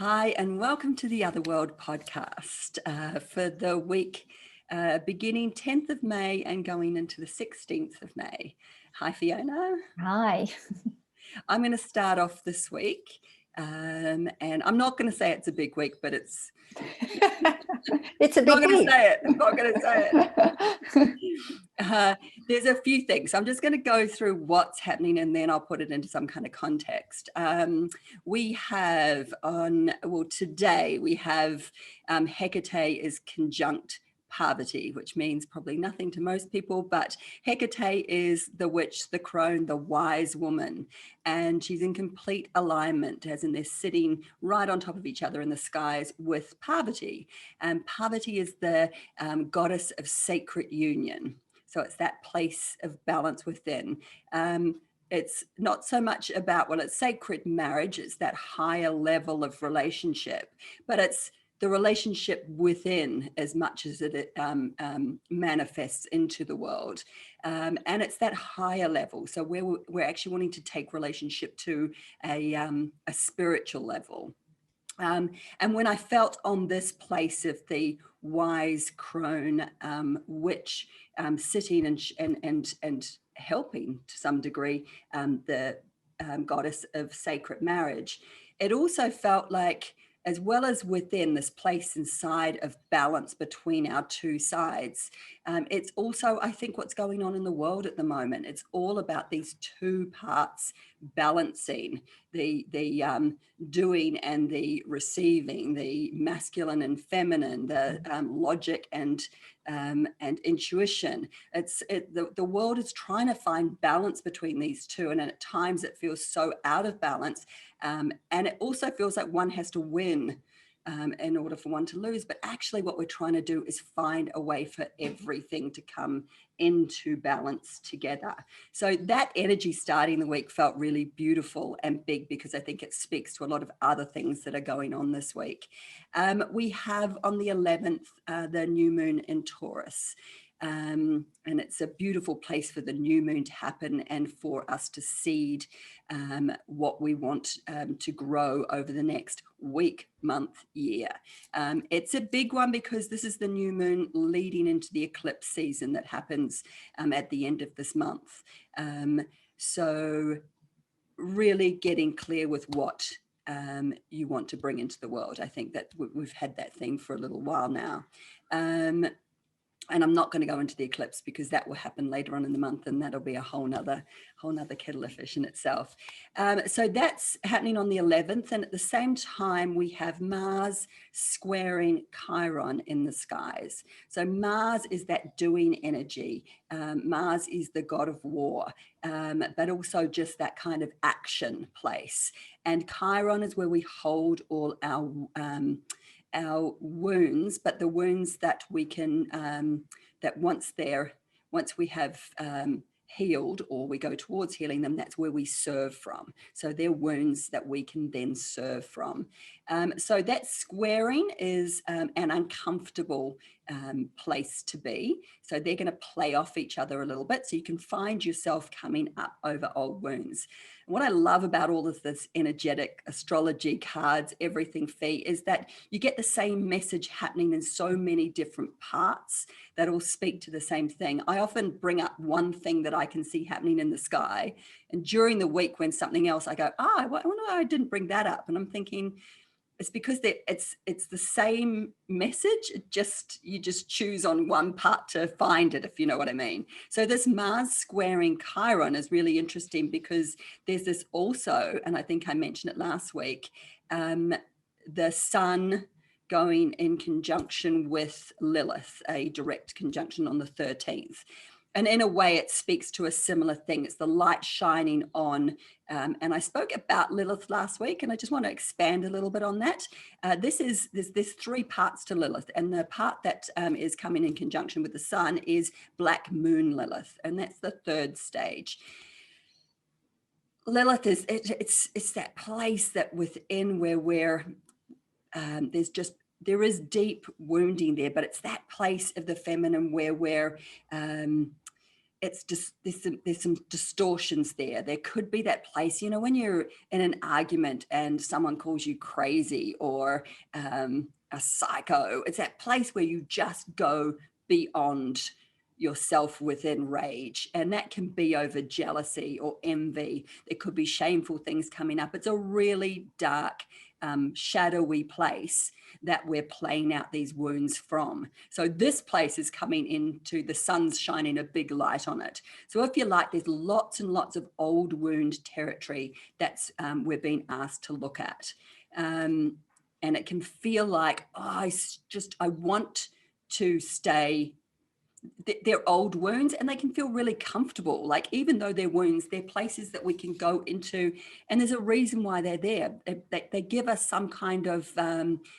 Hi, and welcome to the Other World podcast for the week beginning 10th of May and going into the 16th of May. Hi, Fiona. Hi. I'm going to start off this week, and I'm not going to say it's a big week, but it's It's a I'm not big going to week. say it. I'm not going to say it. There's a few things. I'm just going to go through what's happening and then I'll put it into some kind of context. We have today we have Hecate is conjunct Parvati, which means probably nothing to most people, but Hecate is the witch, the crone, the wise woman, and she's in complete alignment, as in they're sitting right on top of each other in the skies with Parvati. And Parvati is the goddess of sacred union. So it's that place of balance within. It's not so much about, it's sacred marriage, it's that higher level of relationship, but it's the relationship within as much as it manifests into the world. And it's that higher level. So we're actually wanting to take relationship to a spiritual level. And when I felt on this place of the wise crone witch sitting and helping to some degree the goddess of sacred marriage, it also felt like, as well as within this place inside of balance between our two sides, it's also, I think, what's going on in the world at the moment. It's all about these two parts balancing the doing and the receiving, the masculine and feminine, the logic and intuition. The world is trying to find balance between these two, and at times it feels so out of balance, and it also feels like one has to win in order for one to lose. But actually what we're trying to do is find a way for everything to come into balance together. So that energy starting the week felt really beautiful and big, because I think it speaks to a lot of other things that are going on this week. We have on the 11th, the new moon in Taurus. And it's a beautiful place for the new moon to happen and for us to seed what we want to grow over the next week, month, year. It's a big one because this is the new moon leading into the eclipse season that happens at the end of this month. So really getting clear with what you want to bring into the world. I think that we've had that thing for a little while now. And I'm not going to go into the eclipse because that will happen later on in the month, and that'll be a whole nother kettle of fish in itself. So that's happening on the 11th. And at the same time, we have Mars squaring Chiron in the skies. So Mars is that doing energy. Mars is the god of war, but also just that kind of action place. And Chiron is where we hold all our wounds, but the wounds that we can, that once we have healed, or we go towards healing them, that's where we serve from. So they're wounds that we can then serve from. So that squaring is an uncomfortable place to be. So they're going to play off each other a little bit. So you can find yourself coming up over old wounds. And what I love about all of this energetic astrology cards, everything Fee, is that you get the same message happening in so many different parts that all speak to the same thing. I often bring up one thing that I can see happening in the sky, and during the week when something else, I go, I wonder why I didn't bring that up. And I'm thinking, it's because it's the same message. You just choose on one part to find it, if you know what I mean. So this Mars squaring Chiron is really interesting because there's this also, and I think I mentioned it last week, the sun going in conjunction with Lilith, a direct conjunction on the 13th. And in a way, it speaks to a similar thing. It's the light shining on. And I spoke about Lilith last week, and I just want to expand a little bit on that. There's three parts to Lilith. And the part that is coming in conjunction with the sun is Black Moon Lilith. And that's the third stage. Lilith is, it's that place that within where there is deep wounding there, but it's that place of the feminine where we're it's just there's some distortions there. There could be that place, when you're in an argument and someone calls you crazy or a psycho. It's that place where you just go beyond yourself within rage, and that can be over jealousy or envy. There could be shameful things coming up. It's a really dark, shadowy place that we're playing out these wounds from. So this place is coming into the sun's shining a big light on it. So if you like, there's lots and lots of old wound territory that's we're being asked to look at. And it can feel like, I want to stay. They're old wounds and they can feel really comfortable. Like, even though they're wounds, they're places that we can go into, and there's a reason why they're there. They give us some kind of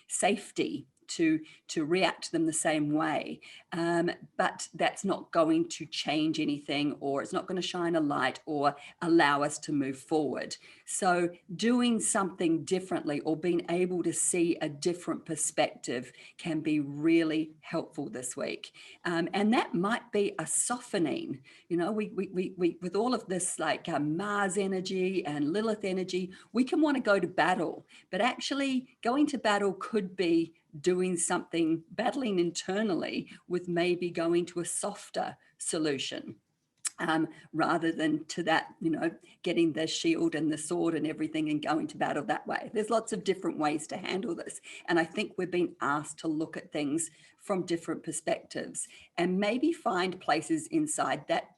safety to react to them the same way. But that's not going to change anything, or it's not going to shine a light or allow us to move forward. So doing something differently or being able to see a different perspective can be really helpful this week. And that might be a softening. We with all of this, like Mars energy and Lilith energy, we can want to go to battle, but actually going to battle could be doing something, battling internally with maybe going to a softer solution. Rather than to that, getting the shield and the sword and everything and going to battle that way. There's lots of different ways to handle this. And I think we're being asked to look at things from different perspectives and maybe find places inside that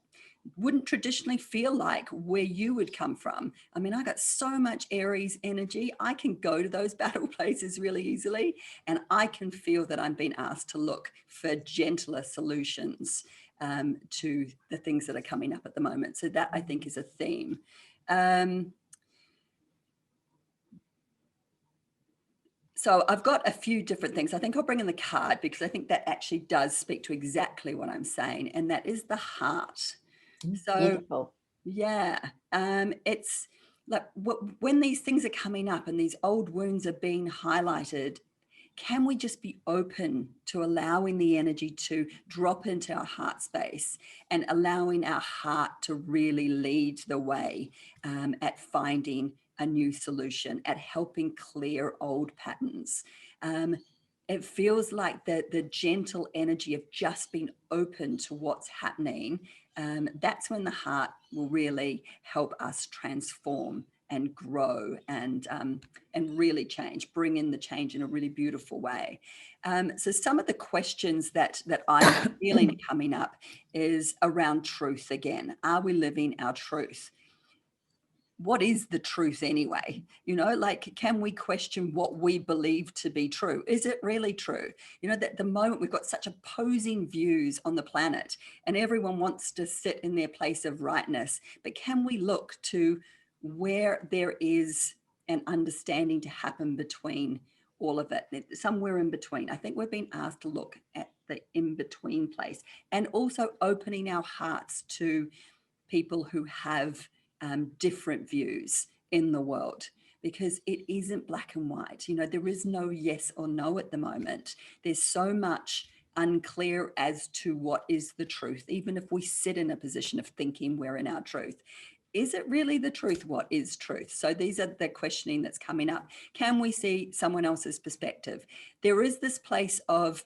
wouldn't traditionally feel like where you would come from. I mean, I got so much Aries energy. I can go to those battle places really easily, and I can feel that I'm being asked to look for gentler solutions to the things that are coming up at the moment. So that, I think, is a theme. So I've got a few different things. I think I'll bring in the card because I think that actually does speak to exactly what I'm saying, and that is the heart. So Beautiful. yeah, it's like when these things are coming up and these old wounds are being highlighted, can we just be open to allowing the energy to drop into our heart space and allowing our heart to really lead the way at finding a new solution, at helping clear old patterns? It feels like the gentle energy of just being open to what's happening. That's when the heart will really help us transform and grow and really change, bring in the change in a really beautiful way. So some of the questions that I'm feeling coming up is around truth again. Are we living our truth? What is the truth anyway? Like, can we question what we believe to be true? Is it really true? That at the moment we've got such opposing views on the planet and everyone wants to sit in their place of rightness. But can we look to where there is an understanding to happen between all of it, somewhere in between? I think we're being asked to look at the in-between place, and also opening our hearts to people who have different views in the world, because it isn't black and white. There is no yes or no at the moment. There's so much unclear as to what is the truth, even if we sit in a position of thinking we're in our truth. Is it really the truth? What is truth? So these are the questioning that's coming up. Can we see someone else's perspective? There is this place of,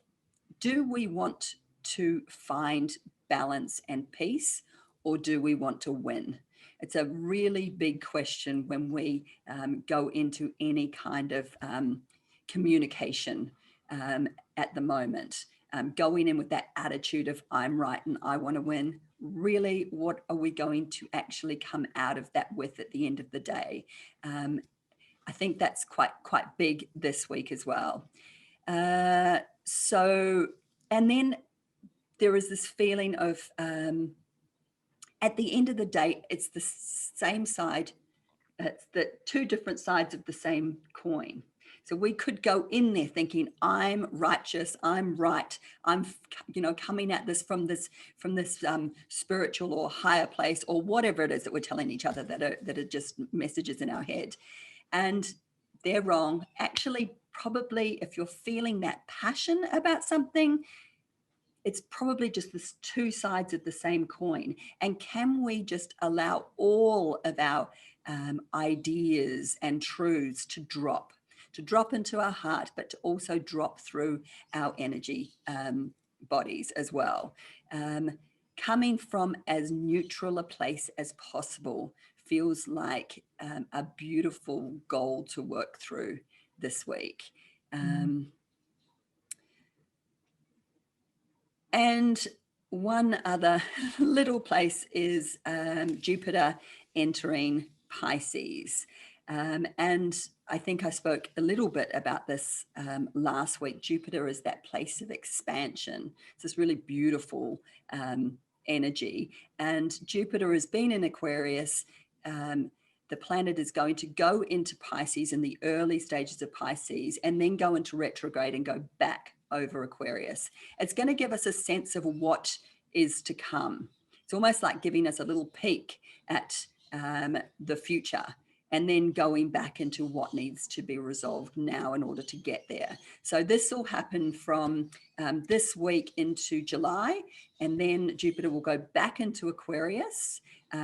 do we want to find balance and peace, or do we want to win? It's a really big question when we go into any kind of communication at the moment. Going in with that attitude of I'm right and I want to win. Really, what are we going to actually come out of that with at the end of the day? I think that's quite big this week as well. So, and then there is this feeling of, at the end of the day, it's the same side. It's the two different sides of the same coin. So we could go in there thinking, I'm righteous, I'm right, I'm, coming at this from this spiritual or higher place, or whatever it is that we're telling each other that are just messages in our head. And they're wrong. Actually, probably if you're feeling that passion about something, it's probably just the two sides of the same coin. And can we just allow all of our ideas and truths to drop into our heart, but to also drop through our energy bodies as well. Coming from as neutral a place as possible feels like a beautiful goal to work through this week. And one other little place is Jupiter entering Pisces. And I think I spoke a little bit about this last week. Jupiter is that place of expansion. It's this really beautiful energy. And Jupiter has been in Aquarius. The planet is going to go into Pisces in the early stages of Pisces and then go into retrograde and go back over Aquarius. It's going to give us a sense of what is to come. It's almost like giving us a little peek at the future and then going back into what needs to be resolved now in order to get there. So this will happen from this week into July, and then Jupiter will go back into Aquarius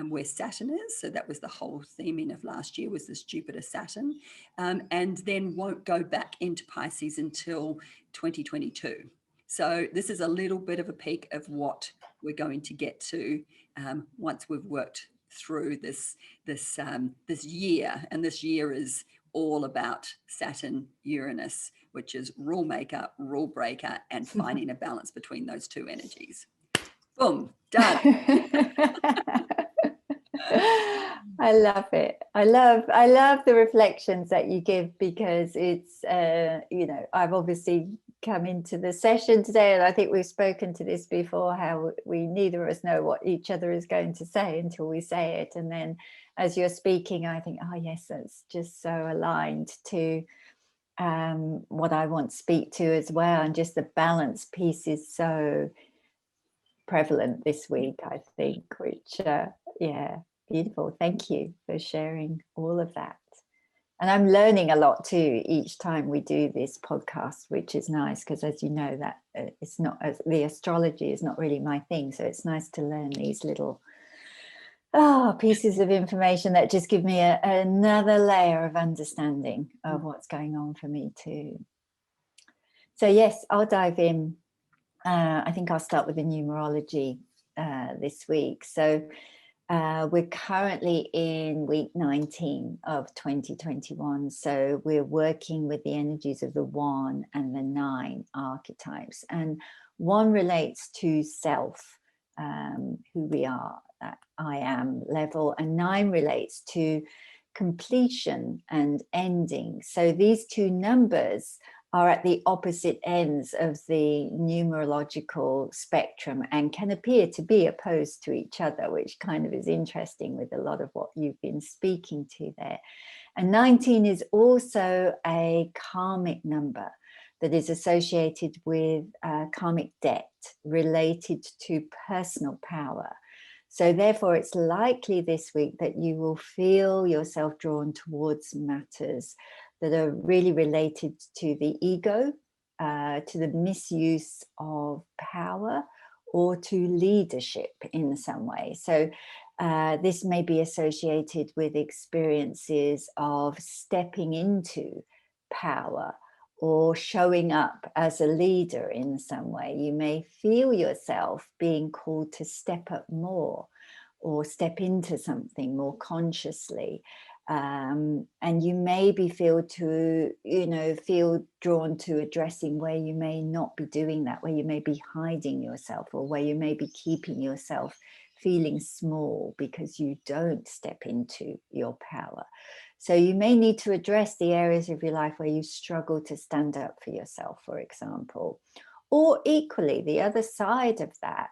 where Saturn is. So that was the whole theming of last year, was this Jupiter Saturn, and then won't go back into Pisces until 2022. So this is a little bit of a peek of what we're going to get to once we've worked through this year. And this year is all about Saturn Uranus, which is rule maker, rule breaker, and finding a balance between those two energies. Boom, done. I love it. I love the reflections that you give, because it's I've obviously come into the session today, and I think we've spoken to this before, how we neither of us know what each other is going to say until we say it. And then as you're speaking, I think, oh yes, that's just so aligned to what I want to speak to as well. And just the balance piece is so prevalent this week, I think, which beautiful. Thank you for sharing all of that. And I'm learning a lot too each time we do this podcast, which is nice, because as you know, that it's not, the astrology is not really my thing, so it's nice to learn these little pieces of information that just give me another layer of understanding of what's going on for me too. So yes, I'll dive in. I think I'll start with the numerology this week. So we're currently in week 19 of 2021. So we're working with the energies of the 1 and the 9 archetypes. And 1 relates to self, who we are, that I am level, and 9 relates to completion and ending. So these two numbers are at the opposite ends of the numerological spectrum and can appear to be opposed to each other, which kind of is interesting with a lot of what you've been speaking to there. And 19 is also a karmic number that is associated with karmic debt related to personal power. So therefore, it's likely this week that you will feel yourself drawn towards matters that are really related to the ego, to the misuse of power, or to leadership in some way. So this may be associated with experiences of stepping into power or showing up as a leader in some way. You may feel yourself being called to step up more or step into something more consciously. And you maybe feel drawn to addressing where you may not be doing that, where you may be hiding yourself, or where you may be keeping yourself feeling small because you don't step into your power. So you may need to address the areas of your life where you struggle to stand up for yourself, for example. Or equally, the other side of that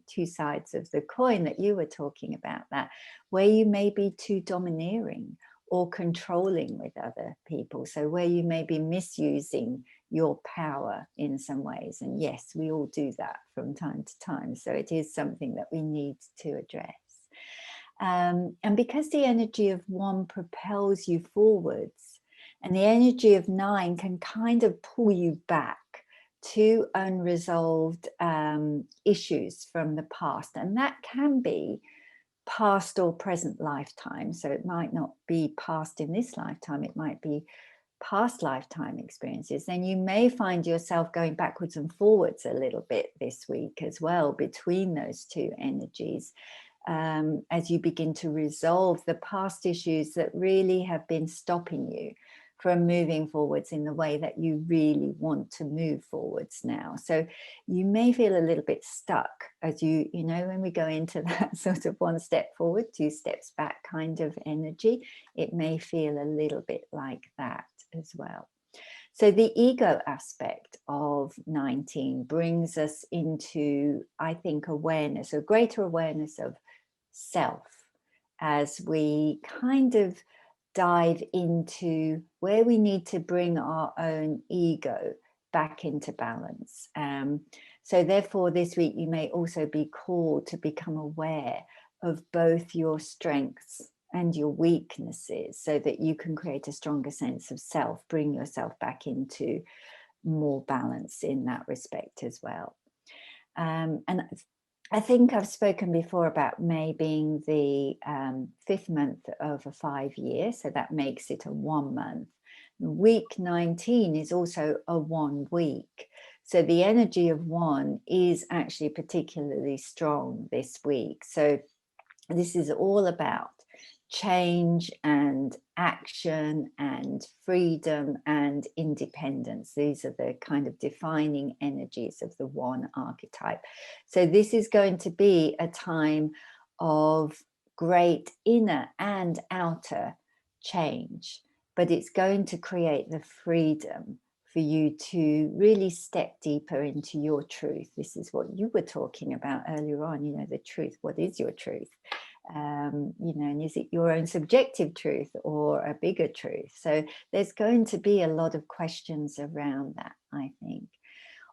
two sides of the coin that you were talking about, that where you may be too domineering or controlling with other people. So where you may be misusing your power in some ways. And yes, we all do that from time to time. So it is something that we need to address. And because the energy of 1 propels you forwards, and the energy of 9 can kind of pull you back to unresolved issues from the past. And that can be past or present lifetime. So it might not be past in this lifetime, it might be past lifetime experiences. Then you may find yourself going backwards and forwards a little bit this week as well between those two energies, as you begin to resolve the past issues that really have been stopping you from moving forwards in the way that you really want to move forwards now. So you may feel a little bit stuck as you know, when we go into that sort of one step forward, two steps back kind of energy, it may feel a little bit like that as well. So the ego aspect of 19 brings us into, I think, awareness, a greater awareness of self, as we kind of dive into where we need to bring our own ego back into balance. So therefore, this week you may also be called to become aware of both your strengths and your weaknesses, so that you can create a stronger sense of self, bring yourself back into more balance in that respect as well. And I think I've spoken before about May being the 5th month of a 5-year, so that makes it a 1 month. Week 19 is also a 1 week. So the energy of 1 is actually particularly strong this week. So this is all about change and action and freedom and independence. These are the kind of defining energies of the 1 archetype. So this is going to be a time of great inner and outer change, but it's going to create the freedom for you to really step deeper into your truth. This is what you were talking about earlier on, you know, the truth. What is your truth? You know, and is it your own subjective truth or a bigger truth? So there's going to be a lot of questions around that, I think.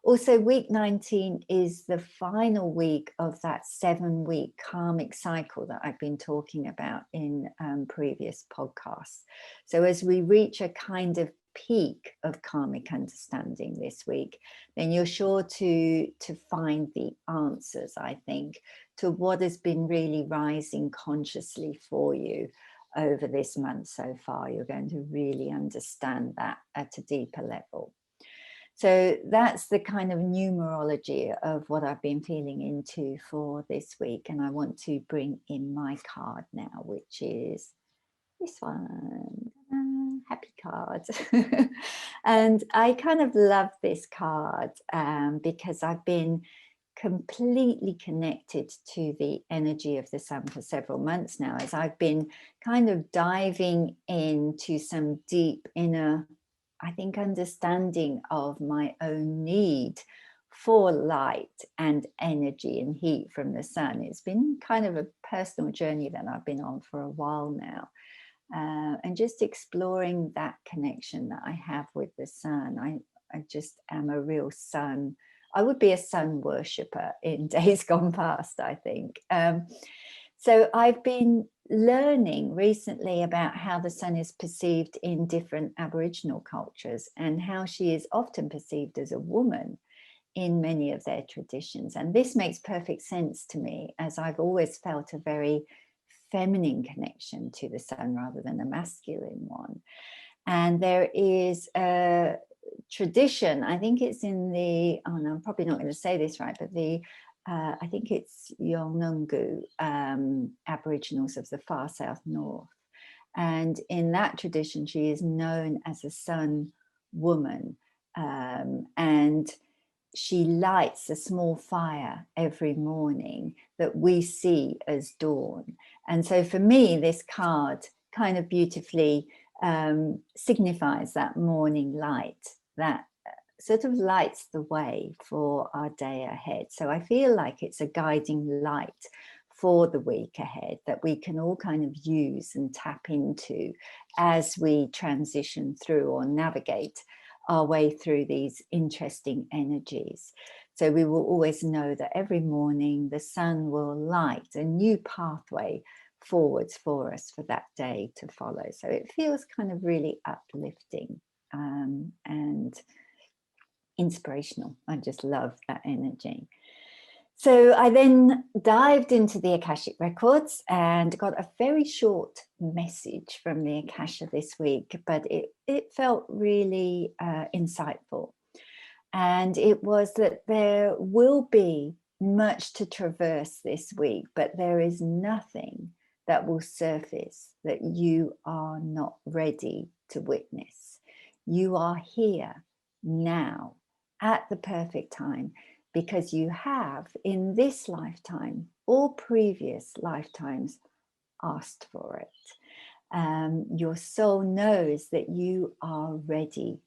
Also, week 19 is the final week of that 7-week karmic cycle that I've been talking about in previous podcasts. So as we reach a kind of peak of karmic understanding this week, then you're sure to find the answers, I think, to what has been really rising consciously for you over this month so far. You're going to really understand that at a deeper level. So that's the kind of numerology of what I've been feeling into for this week. And I want to bring in my card now, which is this one. Happy card. And I kind of love this card because I've been completely connected to the energy of the sun for several months now, as I've been kind of diving into some deep inner, I think, understanding of my own need for light and energy and heat from the sun. It's been kind of a personal journey that I've been on for a while now. And just exploring that connection that I have with the sun. I just am a real sun. I would be a sun worshipper in days gone past, I think. So I've been learning recently about how the sun is perceived in different Aboriginal cultures and how she is often perceived as a woman in many of their traditions. And this makes perfect sense to me, as I've always felt a very feminine connection to the sun rather than a masculine one. And there is a tradition, I think it's in the, oh no, I'm probably not going to say this right, but I think it's Yolngu Aboriginals of the far south north. And in that tradition, she is known as a sun woman. And she lights a small fire every morning that we see as dawn. And so for me, this card kind of beautifully signifies that morning light that sort of lights the way for our day ahead. So I feel like it's a guiding light for the week ahead that we can all kind of use and tap into as we transition through or navigate our way through these interesting energies. So we will always know that every morning the sun will light a new pathway forwards for us for that day to follow. So it feels kind of really uplifting. And inspirational. I just love that energy. So I then dived into the Akashic Records and got a very short message from the Akasha this week, but it felt really insightful. And it was that there will be much to traverse this week, but there is nothing that will surface that you are not ready to witness. You are here now at the perfect time, because you have in this lifetime or previous lifetimes asked for it. Your soul knows that you are ready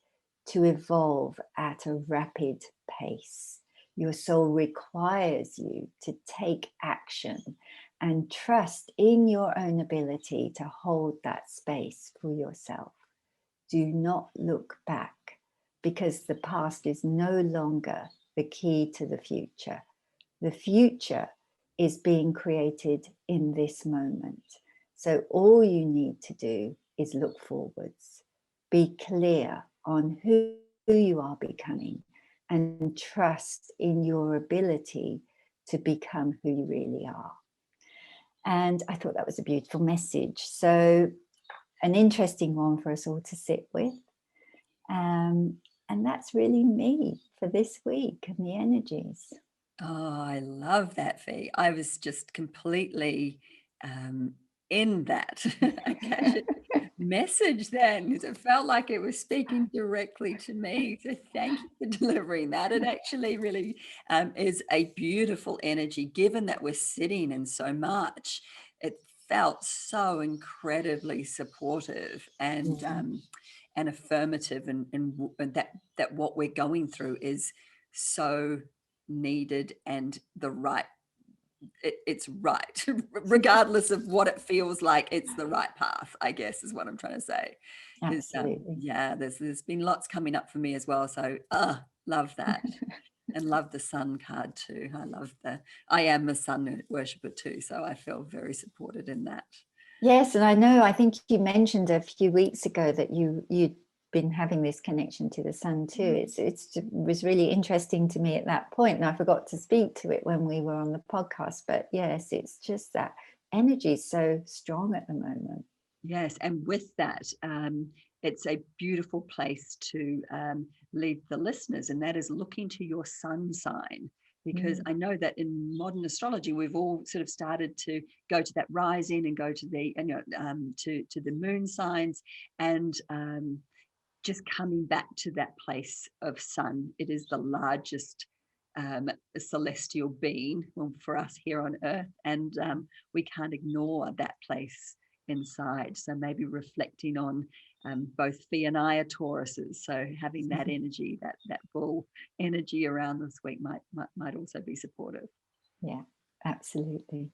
to evolve at a rapid pace. Your soul requires you to take action and trust in your own ability to hold that space for yourself. Do not look back, because the past is no longer the key to the future. The future is being created in this moment. So all you need to do is look forwards, be clear on who you are becoming, and trust in your ability to become who you really are. And I thought that was a beautiful message. So an interesting one for us all to sit with. And that's really me for this week and the energies. Oh, I love that, Fee. I was just completely in that Akashic message then, because it felt like it was speaking directly to me. So thank you for delivering that. It actually really is a beautiful energy, given that we're sitting in so much. It felt so incredibly supportive and affirmative, and that what we're going through is so needed and the right, it's right regardless of what it feels like. It's the right path, I guess, is what I'm trying to say. Because Absolutely. there's been lots coming up for me as well, so love that. And love the sun card too. I am a sun worshipper too, so I feel very supported in that. Yes, and I think you mentioned a few weeks ago that you'd been having this connection to the sun too. It was really interesting to me at that point, and I forgot to speak to it when we were on the podcast. But yes, it's just that energy is so strong at the moment. Yes, and with that, it's a beautiful place to leave the listeners, and that is look into your sun sign. Because I know that in modern astrology, we've all sort of started to go to that rising and go to the to the moon signs, and just coming back to that place of sun. It is the largest celestial being for us here on Earth, and we can't ignore that place inside. So maybe reflecting on both Fee and I are Tauruses, so having that energy, that bull energy around this week might also be supportive. Yeah, absolutely.